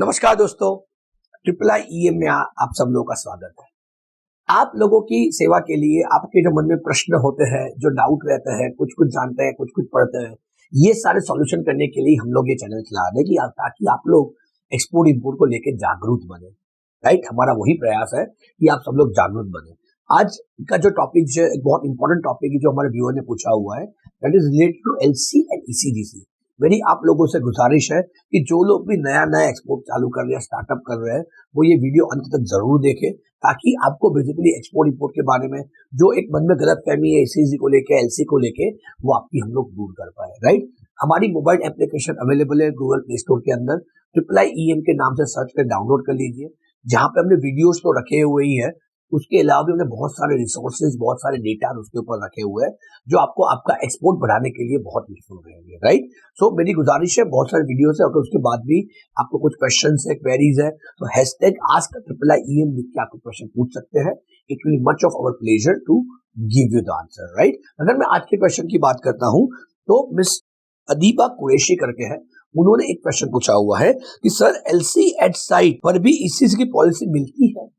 नमस्कार दोस्तों, triple I EM में आप सब लोगों का स्वागत है। आप लोगों की सेवा के लिए आपके जो मन में प्रश्न होते हैं, जो डाउट रहते हैं, कुछ कुछ जानते हैं, कुछ कुछ पढ़ते हैं, ये सारे सॉल्यूशन करने के लिए हम लोग ये चैनल चला रहे हैं कि ताकि आप लोग एक्सपोर्ट इंपोर्ट को लेकर जागरूक बने। राइट, हमारा वही प्रयास है कि आप सब लोग जागरूक बने। आज का जो टॉपिक है, एक बहुत इंपॉर्टेंट टॉपिक है जो हमारे व्यूअर ने पूछा हुआ है, that is related to LC and ECDC. मेरी आप लोगों से गुजारिश है कि जो लोग भी नया नया एक्सपोर्ट चालू कर रहे हैं, स्टार्टअप कर रहे हैं, वो ये वीडियो अंत तक जरूर देखें, ताकि आपको बेसिकली एक्सपोर्ट इंपोर्ट के बारे में जो एक मन में गलत फहमी है ईसीजी को लेके, एलसी को लेके, वो आपकी हम लोग दूर कर पाए। राइट, हमारी मोबाइल एप्लीकेशन अवेलेबल है गूगल प्ले स्टोर के अंदर। ट्रिपल आई ईएम के नाम से सर्च कर डाउनलोड कर लीजिए, जहां पे हमने वीडियोस तो रखे हुए ही है, उसके अलावा भी हमने बहुत सारे रिसोर्सेज, बहुत सारे डेटा उसके ऊपर रखे हुए हैं जो आपको आपका एक्सपोर्ट बढ़ाने के लिए बहुत यूजफुल रहेंगे। राइट, सो मेरी गुजारिश है, बहुत सारे वीडियोस है, अगर उसके बाद भी आपको कुछ क्वेश्चंस है, क्वेरीज है, तो hashtag ask triple I EM लिख के आपको क्वेश्चन पूछ सकते हैं। It will much of our pleasure to give you the answer. Right, अगर मैं आज के क्वेश्चन की बात करता हूं तो मिस अदीबा कुरैशी करके है, उन्होंने एक क्वेश्चन पूछा हुआ है कि सर एलसी एट साइट पर भी ईसीसी की पॉलिसी मिलती है।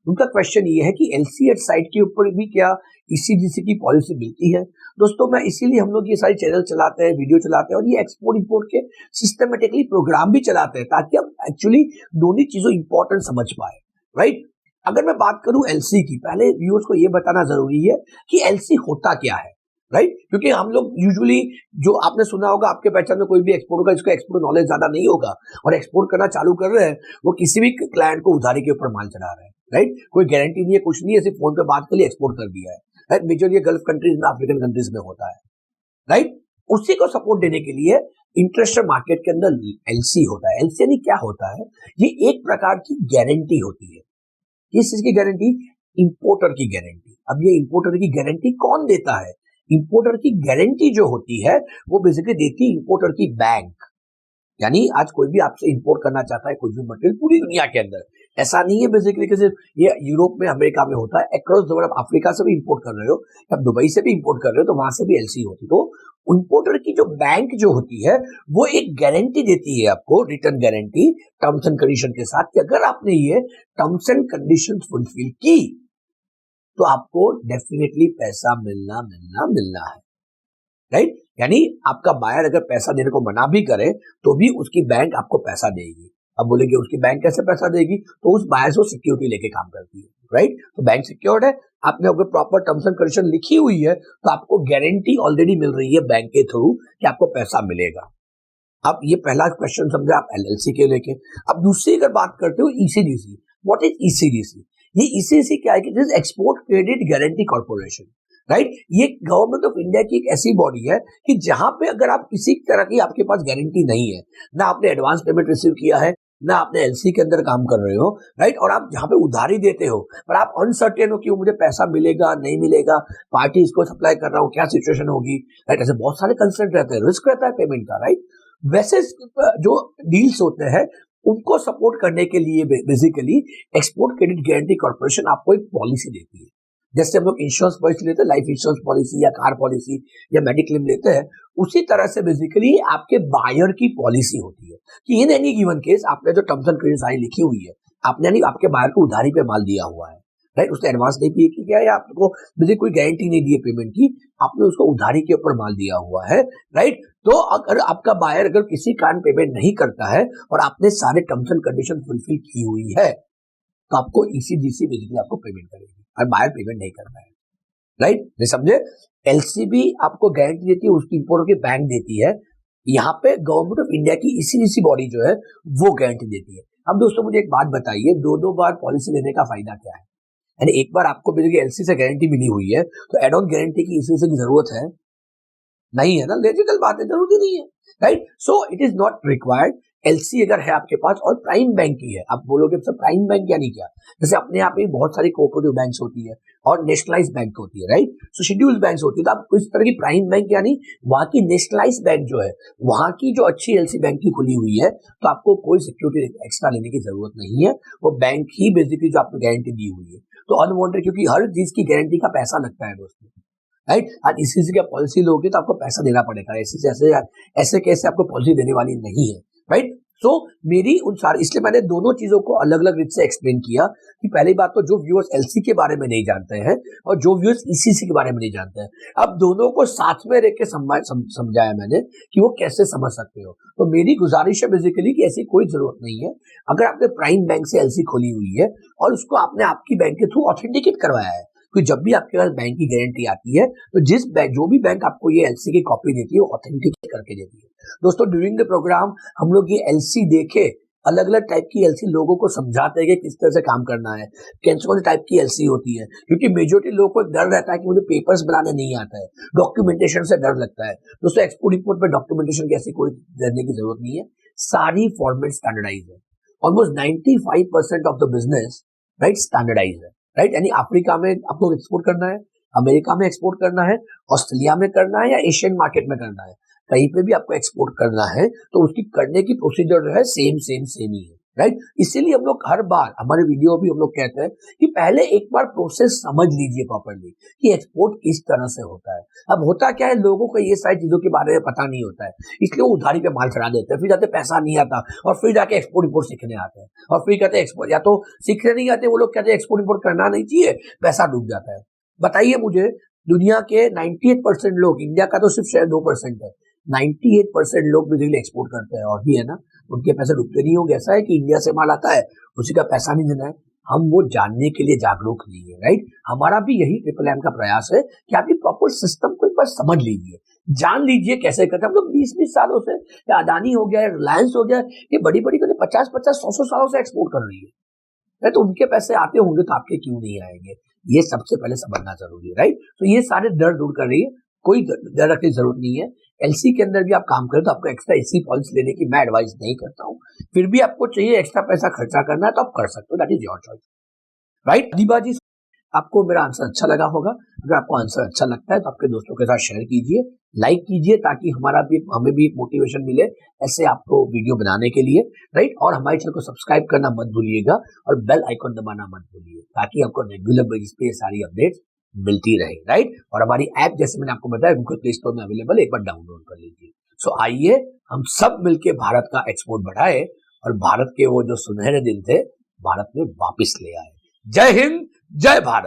उनका क्वेश्चन ये है कि एलसी एट साइट के ऊपर भी क्या ईसीडीसी की पॉलिसी मिलती है। दोस्तों, मैं इसीलिए हम लोग ये सारी चैनल चलाते हैं, वीडियो चलाते हैं और ये एक्सपोर्ट इंपोर्ट के सिस्टमेटिकली प्रोग्राम भी चलाते हैं, ताकि हम एक्चुअली दोनों चीजों इंपॉर्टेंट समझ पाए। राइट, अगर मैं बात करूं एलसी की, पहले व्यूअर्स को ये बताना जरूरी है कि एलसी होता क्या है। राइट, क्योंकि हम लोग यूजुअली, जो आपने सुना होगा, आपके पहचान में कोई भी एक्सपोर्ट होगा जिसको एक्सपोर्ट नॉलेज ज्यादा नहीं होगा और एक्सपोर्ट करना चालू कर रहे हैं, वो किसी भी क्लाइंट को उधारी के ऊपर माल चढ़ा रहे हैं। राइट, कोई गारंटी नहीं है, कुछ नहीं है, सिर्फ फोन पे बात कर लिए एक्सपोर्ट कर दिया है। राइट, मेजर ये गल्फ कंट्रीज में, अफ्रीकन कंट्रीज में होता है। राइट, उसी को सपोर्ट देने के लिए इंटरनेशनल मार्केट के अंदर एलसी होता है। एलसी यानी क्या होता है? ये एक प्रकार की गारंटी होती है। किस चीज की गारंटी? इंपोर्टर की गारंटी। अब ये इंपोर्टर की गारंटी कौन देता है? इंपोर्टर की गारंटी जो होती है वो बेसिकली देती है इंपोर्टर की बैंक। यानी आज कोई भी आपसे इंपोर्ट करना चाहता है, कोई भी मटेरियल पूरी दुनिया के अंदर, ऐसा नहीं है बेसिकली कि सिर्फ ये यूरोप में, अमेरिका में होता है, अक्रॉस द वर्ल्ड। अफ्रीका से भी इंपोर्ट कर रहे हो, अब दुबई से भी इंपोर्ट कर रहे हो, तो वहां से भी एलसी होती। तो इंपोर्टर की जो बैंक जो होती है वो एक गारंटी देती है आपको, return guarantee, terms and condition के साथ, कि अगर आपने ये टर्म्स एंड कंडीशन फुलफिल की तो आपको डेफिनेटली पैसा मिलना है। राइट, यानी आपका बायर अगर पैसा देने को मना भी करे तो भी उसकी बैंक आपको पैसा देगी। अब बोलेंगे उसकी बैंक कैसे पैसा देगी? तो उस बायर से सिक्योरिटी लेके काम करती है। राइट, तो बैंक सिक्योर्ड है, आपने अगर प्रॉपर टर्म्स एंड कंडीशन लिखी हुई है तो आपको गारंटी ऑलरेडी मिल रही है बैंक के थ्रू कि आपको पैसा मिलेगा। अब ये पहला क्वेश्चन समझे आप एलएलसी के लेके। अब दूसरी अगर बात करते हो ईसीडीसी, व्हाट इज ईसीडीसी? ये ईसीडीसी क्या है कि this export credit guarantee corporation. Right, ये गवर्नमेंट ऑफ इंडिया की एक ऐसी बॉडी है कि जहां पे अगर आप किसी तरह की आपके पास गारंटी नहीं है, ना आपने एडवांस पेमेंट रिसीव किया है, ना आपने एलसी के अंदर काम कर रहे हो, राइट, और आप जहां पे उधारी देते हो पर आप अनसर्टेन हो कि मुझे पैसा मिलेगा नहीं मिलेगा, पार्टी इसको सप्लाई कर रहा हूँ, क्या सिचुएशन होगी। राइट, ऐसे बहुत सारे कंसर्न रहते हैं, रिस्क रहता है पेमेंट का। राइट, वैसे जो डील्स होते हैं उनको सपोर्ट करने के लिए basically export credit guarantee corporation आपको एक पॉलिसी देती है। जैसे हम लोग इंश्योरेंस पॉलिसी लेते हैं, लाइफ इंश्योरेंस पॉलिसी या कार पॉलिसी या मेडिक्लेम लेते हैं, उसी तरह से बेसिकली आपके बायर की पॉलिसी होती है कि इन एनी गिवन केस आपने जो टर्म्स एंड कंडीशन सारी लिखी हुई है, आपने यानी आपके बायर को उधारी पे माल दिया हुआ है। राइट, उसने एडवांस नहीं पे किया है, आपको बेसिकली कोई गारंटी नहीं दी है पेमेंट की, आपने उसको उधारी के ऊपर माल दिया हुआ है। राइट, तो अगर आपका बायर अगर किसी कारण पेमेंट नहीं करता है और आपने सारे टर्म्स एंड कंडीशन फुलफिल की हुई है तो आपको ईसीडीसी बेसिकली आपको पेमेंट करेगी और बायर पेमेंट नहीं करना है। राइट, नहीं समझे? एलसी भी आपको गारंटी देती है, उसकी इंपोर्टर की बैंक देती है। यहाँ पे गवर्नमेंट ऑफ इंडिया की ईसीडीसी बॉडी जो है वो गारंटी देती है। अब दोस्तों मुझे एक बात बताइए, दो बार पॉलिसी लेने का फायदा क्या है? यानी एक बार आपको बेसिकली एलसी से गारंटी मिली हुई है तो एड ऑन गारंटी की ईसीडीसी की जरूरत है नहीं है ना, लॉजिकल बात है, जरूरी नहीं है। Right, so it is not required. LC अगर है आपके पास और प्राइम बैंक की है, आप बोलोगे सर प्राइम बैंक यानी क्या? जैसे अपने यहाँ पे बहुत सारी कोऑपरेटिव बैंक्स होती है और नेशनलाइज बैंक होती है। राइट, सो शेड्यूल्ड बैंक्स होती है, तो आप इस तरह की प्राइम बैंक यानी वहां की नेशनलाइज बैंक जो है, वहां की जो अच्छी एलसी बैंक की खुली हुई है, तो आपको कोई सिक्योरिटी एक्स्ट्रा लेने की जरूरत नहीं है, वो बैंक ही बेसिकली जो आपको गारंटी दी हुई है। तो अनवांटेड, क्योंकि हर चीज की गारंटी का पैसा लगता है दोस्तों। राइट, आज इसी से क्या पॉलिसी लोगे तो आपको पैसा देना पड़ेगा, ऐसे कैसे आपको पॉलिसी देने वाली नहीं है। राइट, तो मेरी अनुसार इसलिए मैंने दोनों चीजों को अलग अलग रीत से एक्सप्लेन किया कि पहली बात तो जो व्यूअर्स एलसी के बारे में नहीं जानते हैं और जो व्यूअर्स ईसीसी के बारे में नहीं जानते हैं, अब दोनों को साथ में रख के समझाया मैंने कि वो कैसे समझ सकते हो। तो मेरी गुजारिश है बेसिकली कि ऐसी कोई जरूरत नहीं है। अगर आपने प्राइम बैंक से एलसी खोली हुई है और उसको आपने आपकी बैंक के थ्रू ऑथेंटिकेट करवाया है, क्योंकि जब भी आपके पास बैंक की गारंटी आती है तो जो भी बैंक आपको ये एलसी की कॉपी देती है वो ऑथेंटिकेट करके देती है। दोस्तों ड्यूरिंग द प्रोग्राम हम लोग ये एलसी देखे अलग अलग टाइप की एलसी लोगों को समझाते हैं कि किस तरह से काम करना है, कौन से टाइप की एलसी होती है, क्योंकि मेजोरिटी लोगों को डर रहता है कि मुझे पेपर्स बनाने नहीं आता है, डॉक्यूमेंटेशन से डर लगता है। दोस्तों एक्सपोर्ट इंपोर्ट में डॉक्यूमेंटेशन की ऐसी कोई डरने की जरूरत नहीं है, सारी फॉर्मेट स्टैंडर्डाइज है। Almost 95% of the business right standardise है, राइट। यानी अफ्रीका में आपको एक्सपोर्ट करना है, अमेरिका में एक्सपोर्ट करना है, ऑस्ट्रेलिया में करना है या एशियन मार्केट में करना है, कहीं पे भी आपको एक्सपोर्ट करना है तो उसकी करने की प्रोसीजर जो है सेम ही है, राइट। इसीलिए हम लोग हर बार हमारे वीडियो भी हम लोग कहते हैं कि पहले एक बार प्रोसेस समझ लीजिए प्रॉपर्ली कि एक्सपोर्ट किस तरह से होता है। अब होता क्या है, लोगों को ये सारी चीजों के बारे में पता नहीं होता है, इसलिए वो उधारी पे माल चढ़ा देते हैं, फिर जाते पैसा नहीं आता और फिर जाके एक्सपोर्ट इंपोर्ट सीखने आते हैं और फिर कहते हैं एक्सपोर्ट, या तो सीखने नहीं आते वो लोग कहते हैं एक्सपोर्ट इंपोर्ट करना नहीं चाहिए, पैसा डूब जाता है। बताइए मुझे, दुनिया के 98% लोग, इंडिया का तो सिर्फ शायद 2% है, 98% लोग बेसिकली एक्सपोर्ट करते हैं और भी है ना, उनके पैसे डूबते नहीं होंगे। ऐसा है कि इंडिया से माल आता है उसी का पैसा नहीं देना है, हम वो जानने के लिए जागरूक नहीं है, राइट। हमारा भी यही iiiEM का प्रयास है कि आप ये प्रॉपर सिस्टम को एक बार समझ लीजिए, जान लीजिए कैसे करते हैं। हम लोग 20-20 सालों से, या अदानी हो गया, रिलायंस हो गया, ये बड़ी बड़ी 50-50 100-100 सालों से एक्सपोर्ट कर रही है, तो उनके पैसे आते होंगे तो आपके क्यों नहीं आएंगे, ये सबसे पहले समझना जरूरी है, राइट। तो ये सारे डर दूर कर रही है, कोई डर रखने की जरूरत नहीं है। एलसी के अंदर भी आप काम करें तो आपको एक्स्ट्रा एलसी पॉलिसी लेने की मैं एडवाइस नहीं करता हूं, फिर भी आपको चाहिए एक्स्ट्रा पैसा खर्चा करना है तो आप कर सकते हो, that is your choice, right. Deepa ji, आपको मेरा आंसर अच्छा लगा होगा। अगर आपको आंसर अच्छा लगता है तो आपके दोस्तों के साथ शेयर कीजिए, लाइक कीजिए, ताकि हमें भी एक मोटिवेशन मिले ऐसे आपको वीडियो बनाने के लिए, राइट। और हमारे चैनल को सब्सक्राइब करना मत भूलिएगा और बेल आइकन दबाना मत भूलिए, ताकि आपको रेगुलर बेसिस पे सारी अपडेट्स मिलती रहे, राइट। और हमारी ऐप जैसे मैंने आपको बताया गूगल प्ले स्टोर में अवेलेबल है, एक बार डाउनलोड कर लीजिए। सो आइए हम सब मिलके भारत का एक्सपोर्ट बढ़ाए और भारत के वो जो सुनहरे दिन थे भारत में वापिस ले आए। जय हिंद, जय भारत।